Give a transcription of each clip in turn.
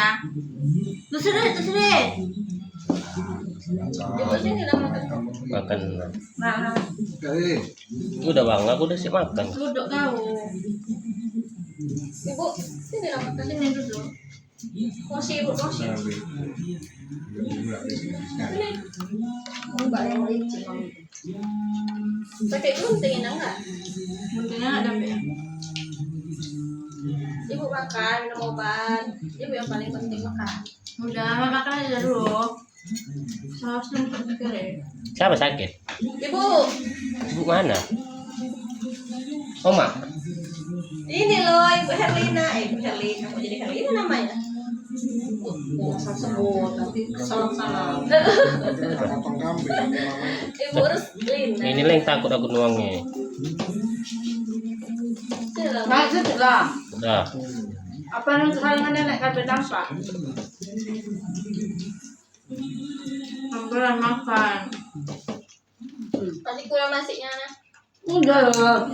makannya. Terus deh. Ibu sini lah makan. Makan. Nah, Udah bang, aku udah siap makan. duduk kau. Ibu sini lah makan. Sini duduk. Mosi ibu mosi. Mbak yang licin. Pakai gunting enggak? Guntingnya ada ya? Ibu makan, minum obat. Ibu yang paling penting makan. Udah, makan aja dulu. Sausnya pikir ya. Siapa sakit? Ibu, Ibu mana? Oma? ini loh Ibu Herlina. Ibu Herlina, mau jadi Herlina namanya? Asal sebut, nanti salam-salam. Ibu urus Lina. Ini lah yang takut aku nuangnya. Sini lah. Maksud lah. Udah. Apa yang kesalahan nenek kabel tanpa? Ambil makan. Masih kurang nasinya nah. Udah.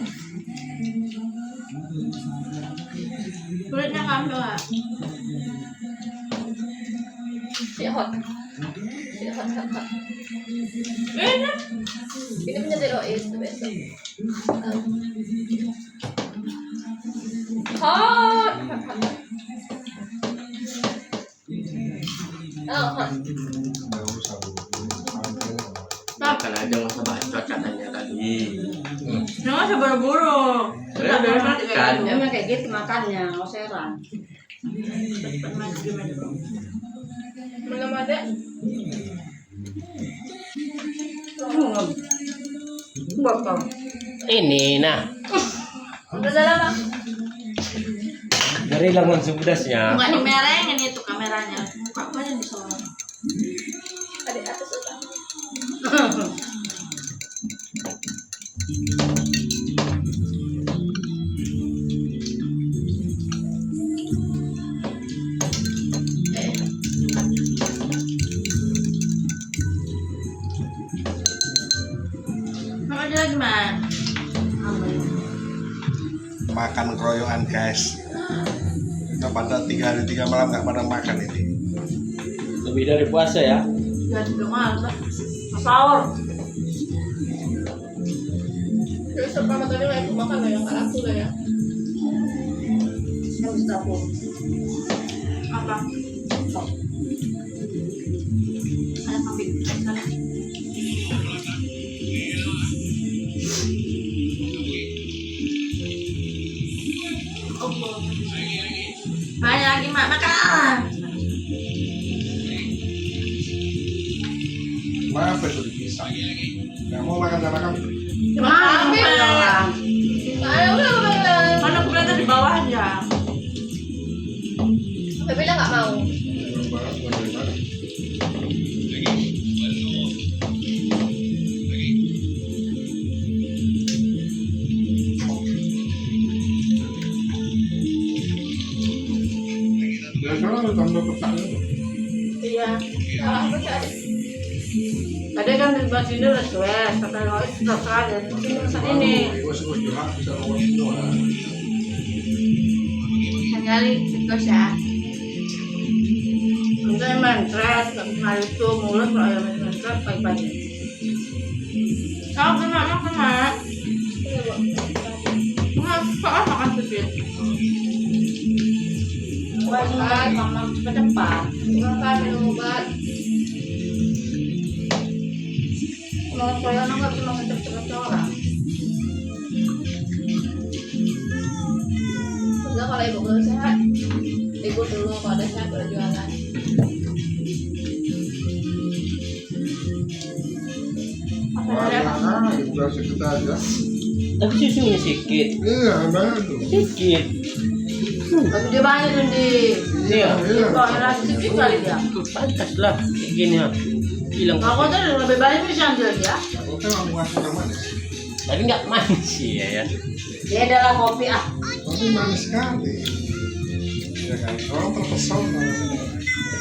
Kulitnya kamu lah. Si hot. Si hot. Enak. Ini menjadi Rois tuh besok. Hot. Oh, hot. Makan aja nggak usah bahas cocokannya tadi. Jangan seburu-buru. Udah makan. Memang kayak gitu makannya, oseran. Belum ada. Buat kau. Ini nah. Udah lama. Dari hilang langsung pedasnya. Enggak dimerengin itu kameranya. Muka gua yang disorot. Ada atas utang. Mau ada lagi, Mas? Makan keroyokan guys. Kita pada 3 hari 3 malam nggak pada makan ini. Lebih dari puasa ya. Ya juga malas. Sahur. Terus pertama tadi lah ibu makan lah yang aku lah ya. Yang bisa aku. Apa? Ada kambing. Sana. Banyak lagi mak makan. Apa itu dipisah? Nggak mau makan sama kami. Makan. Ayo udah. Mana aku bilang di bawah aja. Saya bilang nggak mau. Ya soalnya tambah pertanyaan. Iya. Salah apa cari? Tadi kan di bawah sini udah cuek, kata Lois sudah ada. Mungkin pesan ini. Bos-bos jahat bisa ngomong semua. Nyari tikus ya. Kita yang mencret, hari itu mulut kalau yang mencret pagi-pagi. Kau kena. Iya bu. Nggak suka makan sedikit. Makan, mama ke depan. Makan minum obat. Kalau saya nggak bisa makan cepet orang. Udah kalau ibu belum sehat, ibu dulu kalau ada sehat udah jualan. Wah, ibu kasih kita aja. Tapi susunya sedikit. Iya, banyak tuh. Sedikit. Tapi dia banyak tuh di. Iya. Kalau era sedikit kali dia. Pantas lah. Kayak gini ya. Bilang Kalau tuh lebih banyak bisa ambil dia. Aku kan mau ngasih yang manis. tapi nggak manis sih ya. Dia adalah kopi ah. Tapi manis sekali. Ya kan, orang terpesona.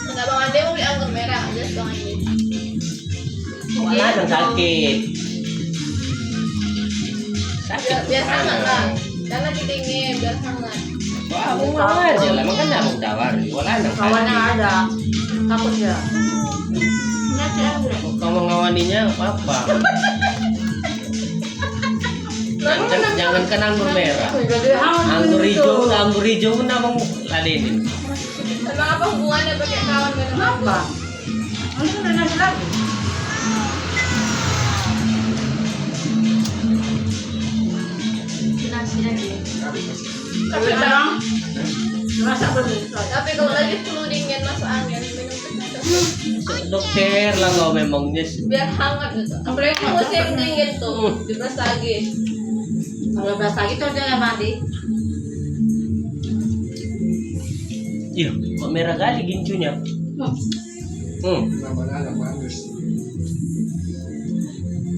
Enggak bang Ade mau beli anggur merah aja bang Ade. Malah yang sakit. Biar hangat lah. Karena lagi dingin biar hangat. Aku ngawar aja lah, makanya aku tawari. Wala nang Kawannya ada. Takut ya. Enggak sih aku. Kok kamu ngawaninya apa? Jangan kan anggur merah. Jadi Anggur hijau pun abang ladenin. Emang apa hubungannya pakai kawan minum anggur? apa? Nanti udah nasi lagi. Nasi lagi. Tapi Sekarang masak belum? tapi kalau lagi flu dingin masuk angin minum itu Dokter lah kau memangnya. biar hangat gitu. Apalagi musim dingin tuh, dibahas lagi. Kalau beras lagi tuh jangan mandi. Iya, kok merah kali gincunya. Namanya ada manis.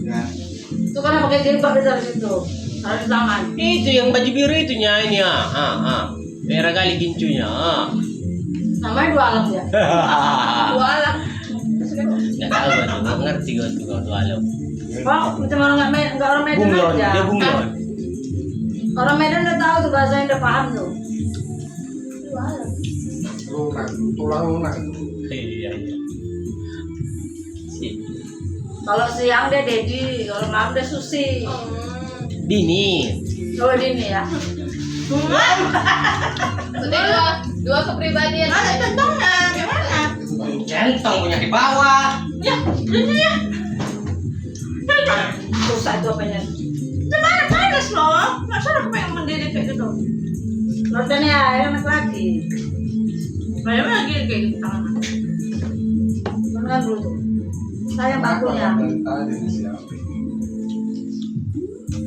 Ya. Itu kan pakai jilbab dari situ. Taruh di tangan. Itu yang baju biru itunya ini ya. Merah kali gincunya. Namanya dua alat ya. Walah. Nggak tahu gua tuh, nggak ngerti gua tuh kalau tuh alam. Pak, macam orang nggak orang Medan Bunglon, aja. dia bunglon. Orang Medan udah tahu tuh bahasanya udah paham tuh. Tulang lunak. Iya. Si Kalau siang dia Dedi, kalau malam dia Susi. Dini. Kalau Dini ya. Udah dua kepribadian. Ada tentangnya, gimana? Centong punya di bawah. Susah itu apanya? Gimana panas loh? Masa aku pengen mendidik kayak gitu? Lordanya ya, enak lagi. Banyak lagi kayak gitu tangan. Tangan dulu tuh. Saya bakunya. Tadi disiapin.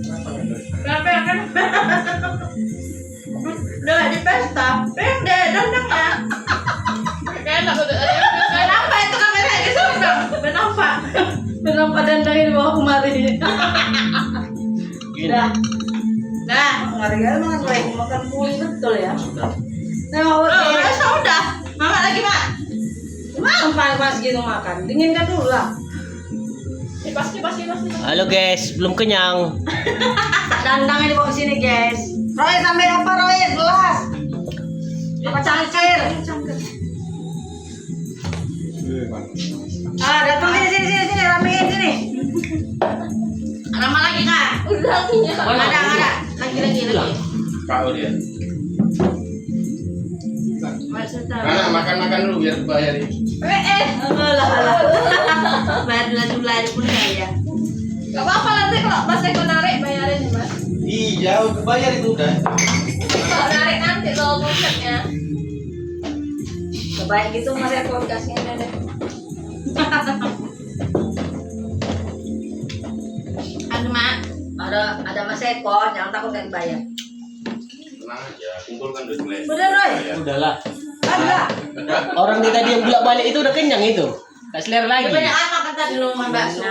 Kenapa nggak dari tadi? Kenapa kan? Udah di pesta, pendek dandangnya. Kayak enak udah. Kenapa itu kamera di sana? Kenapa? Kenapa dandangnya di bawah kemari? Udah. Nah, harga emang lagi makan kuli betul ya. Nah, udah. Mama lagi, Mak. Gimana panas gitu makan? Dinginkan dulu lah. Pasti. Halo guys, belum kenyang. Dandangnya dibawa ke sini, guys. Roy sampai apa, Roy? Gelas. Apa cangkir? Datang sini, ramein sini. Lama lagi, Kak. Udah punya. Ada. Lagi. Kau dia. Mana Makan dulu biar bayarin. Bayar dulu aja pun ya. Gak apa-apa nanti kalau pas aku narik bayarin ya mas. Iya, udah bayar itu udah. Kalau narik nanti kalau musiknya. Sebaik gitu mas aku kasih nenek. Anu mak, ada mas Eko, jangan takut gak dibayar. Tenang aja, kumpulkan duit. Bener Roy? Udahlah. Ada. Orang dia tadi yang bolak balik itu udah kenyang itu. Gak selera lagi. Banyak anak kan tadi lu makan bakso.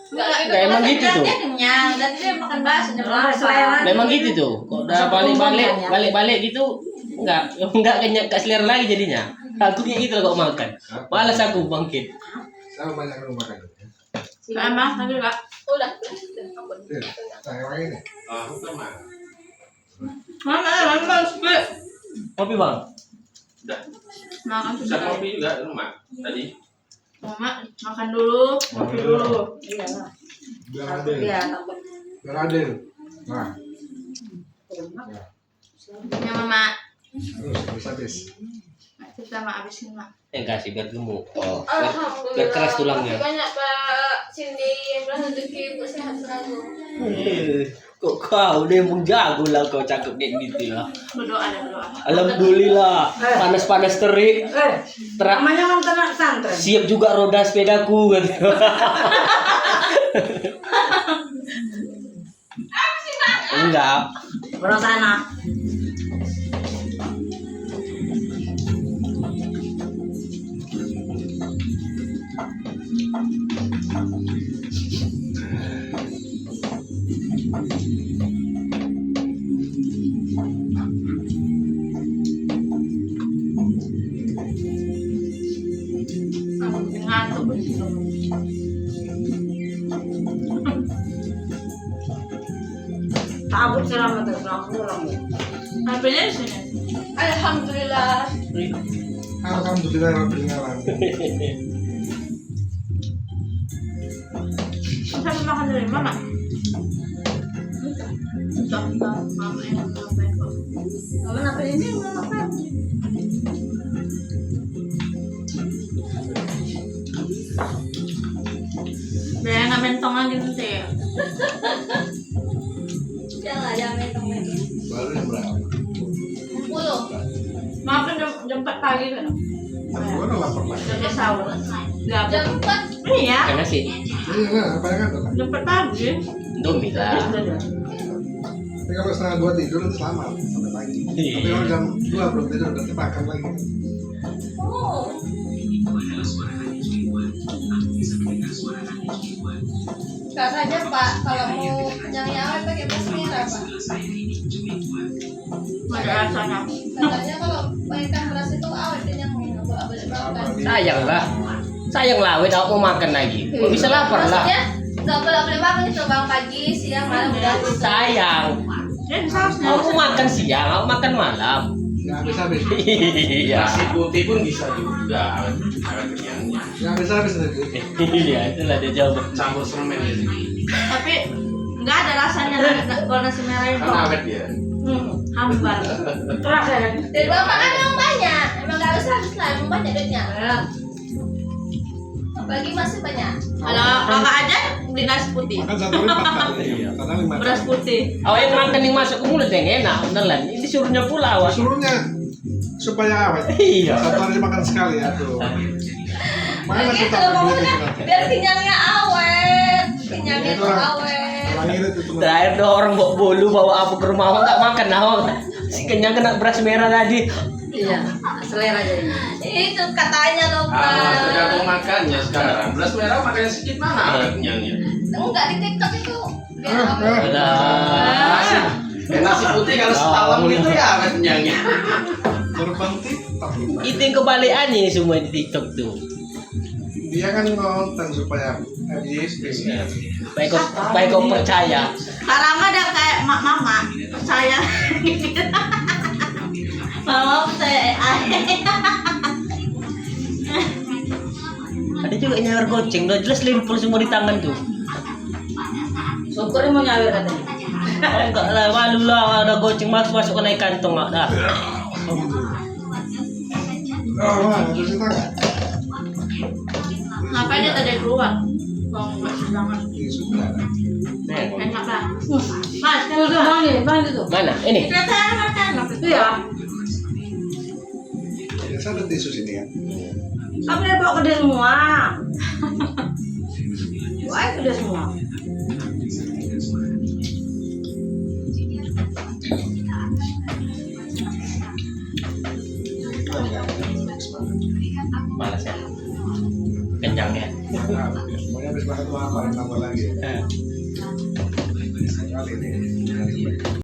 Enggak emang gitu tuh. Dia kenyang, dan dia makan bakso. Memang gitu tuh. Kok udah balik gitu enggak kenyang, enggak selera lagi jadinya. Aku kayak gitu kok makan. Malas aku bangkit. Saya banyak yang makan. Emang, tapi enggak. Udah. Saya ini. Sama. Mana spek. Kopi bang. Udah. Makan Bisa sudah. kopi juga di rumah tadi. Mama makan dulu, kopi dulu. Iya lah. Biar Takut adil. ya, takut. Biar adil. Nah, Ya Mama, terus habis. kita mau habisin Mak. Kasih biar gemuk. Alhamdulillah. Biar keras tulangnya. Makasih banyak Pak Cindy yang bilang rezeki ibu sehat selalu. Kok kau dia emang jago lah kau cakep kayak gitu ya. Berdoa deh, berdoa. Alhamdulillah. Panas-panas terik. Namanya mantan santren. Siap juga roda sepedaku kan. Enggak. Orang sana. Ngantuk begitu. Takut selama terus pulang ya. Apanya di sini? Alhamdulillah. Alhamdulillah rabbil alamin. Sampai makan dari mana? Entah, mama yang ngapain kok. Mama ngapain ini? Mama makan. Biar nggak mentong lagi nanti ya. Jangan mentong-mentong. Baru jam berapa? 10. Makan jam 4 pagi kan? Gua udah lapar lagi. Jam sahur. Nggak apa. Jam 4. Iya. Karena sih Iya, apa yang ada? Jam 4 pagi. Indomie lah. Tapi kalau setengah 2 tidur nanti selamat sampai pagi. Tapi kalau jam 2 belum tidur nanti makan lagi. Oh. Katanya Pak, kalau mau kenyangnya awet pakai beras merah Pak. Ada rasanya. Katanya kalau pakai beras itu awet kenyangnya, nggak boleh makan. Sayang lah. Sayang lah, weh mau makan lagi. Kok bisa lapar lah. Maksudnya nggak boleh makan itu bang pagi, siang, malam udah. Sayang. Dan sausnya. Aku makan siang, aku makan malam. Nggak habis-habis. Iya. Nasi putih pun bisa juga awet kenyangnya. Nggak habis-habis nanti. Iya, itulah dia jawab. Campur semen ya sih. Tapi nggak ada rasanya kalau nasi merah itu. Karena awet dia. Hambar. Keras ya. Dari bapak kan emang banyak, emang nggak habis lah, emang banyak duitnya. Apalagi masih banyak. Kalau kakak aja beli nasi putih. Makan satu hari 4 kali. Kadang 5 Beras kali. putih. Awak yang makan yang masuk ke mulut yang enak, beneran. Ini disuruhnya pula awak. Suruhnya supaya awet. Iya. Satu hari makan sekali ya tuh. Mana Begitu kita beli pokoknya itu? biar kenyangnya awet, kenyangnya itu awet. Orang irit itu teman. Terakhir tuh orang bawa bolu bawa apa ke rumah awak nggak makan awak. Si kenyang kena beras merah tadi. Iya, selera jadi. Itu katanya loh Tergantung Pak. makannya sekarang. Beras merah makannya sedikit mana awet kenyangnya. Enggak di TikTok itu. Biar awet. Udah. Nasi putih kalau setalam gitu ya awet kenyangnya. Berpenting tapi Itu yang kebalikan ini semua di TikTok tuh. dia kan nonton supaya habis bisnis. Baik kau percaya. Sekarang ada kayak mama percaya. Mama percaya AI. Ada juga yang nyawer goceng, udah jelas limpul semua di tangan tuh. Syukur mau nyawer katanya. Oh, enggak lah, malu lah ada goceng masuk ke naik kantong lah dah. Oh, wah, ada cerita nggak? Ngapain dia tadi keluar? Kalau nggak sedangkan. Iya, sudah. Enak lah. Mas, kalau udah bang itu. Mana? Ini. Ternyata enak. Iya. Biasa ada tisu sini ya. Kamu udah bawa ke dia semua. Wah, ke dia semua. Malas ya. Kenyang ya. Semuanya habis makan tuh apa? Tambah lagi. Kali ini.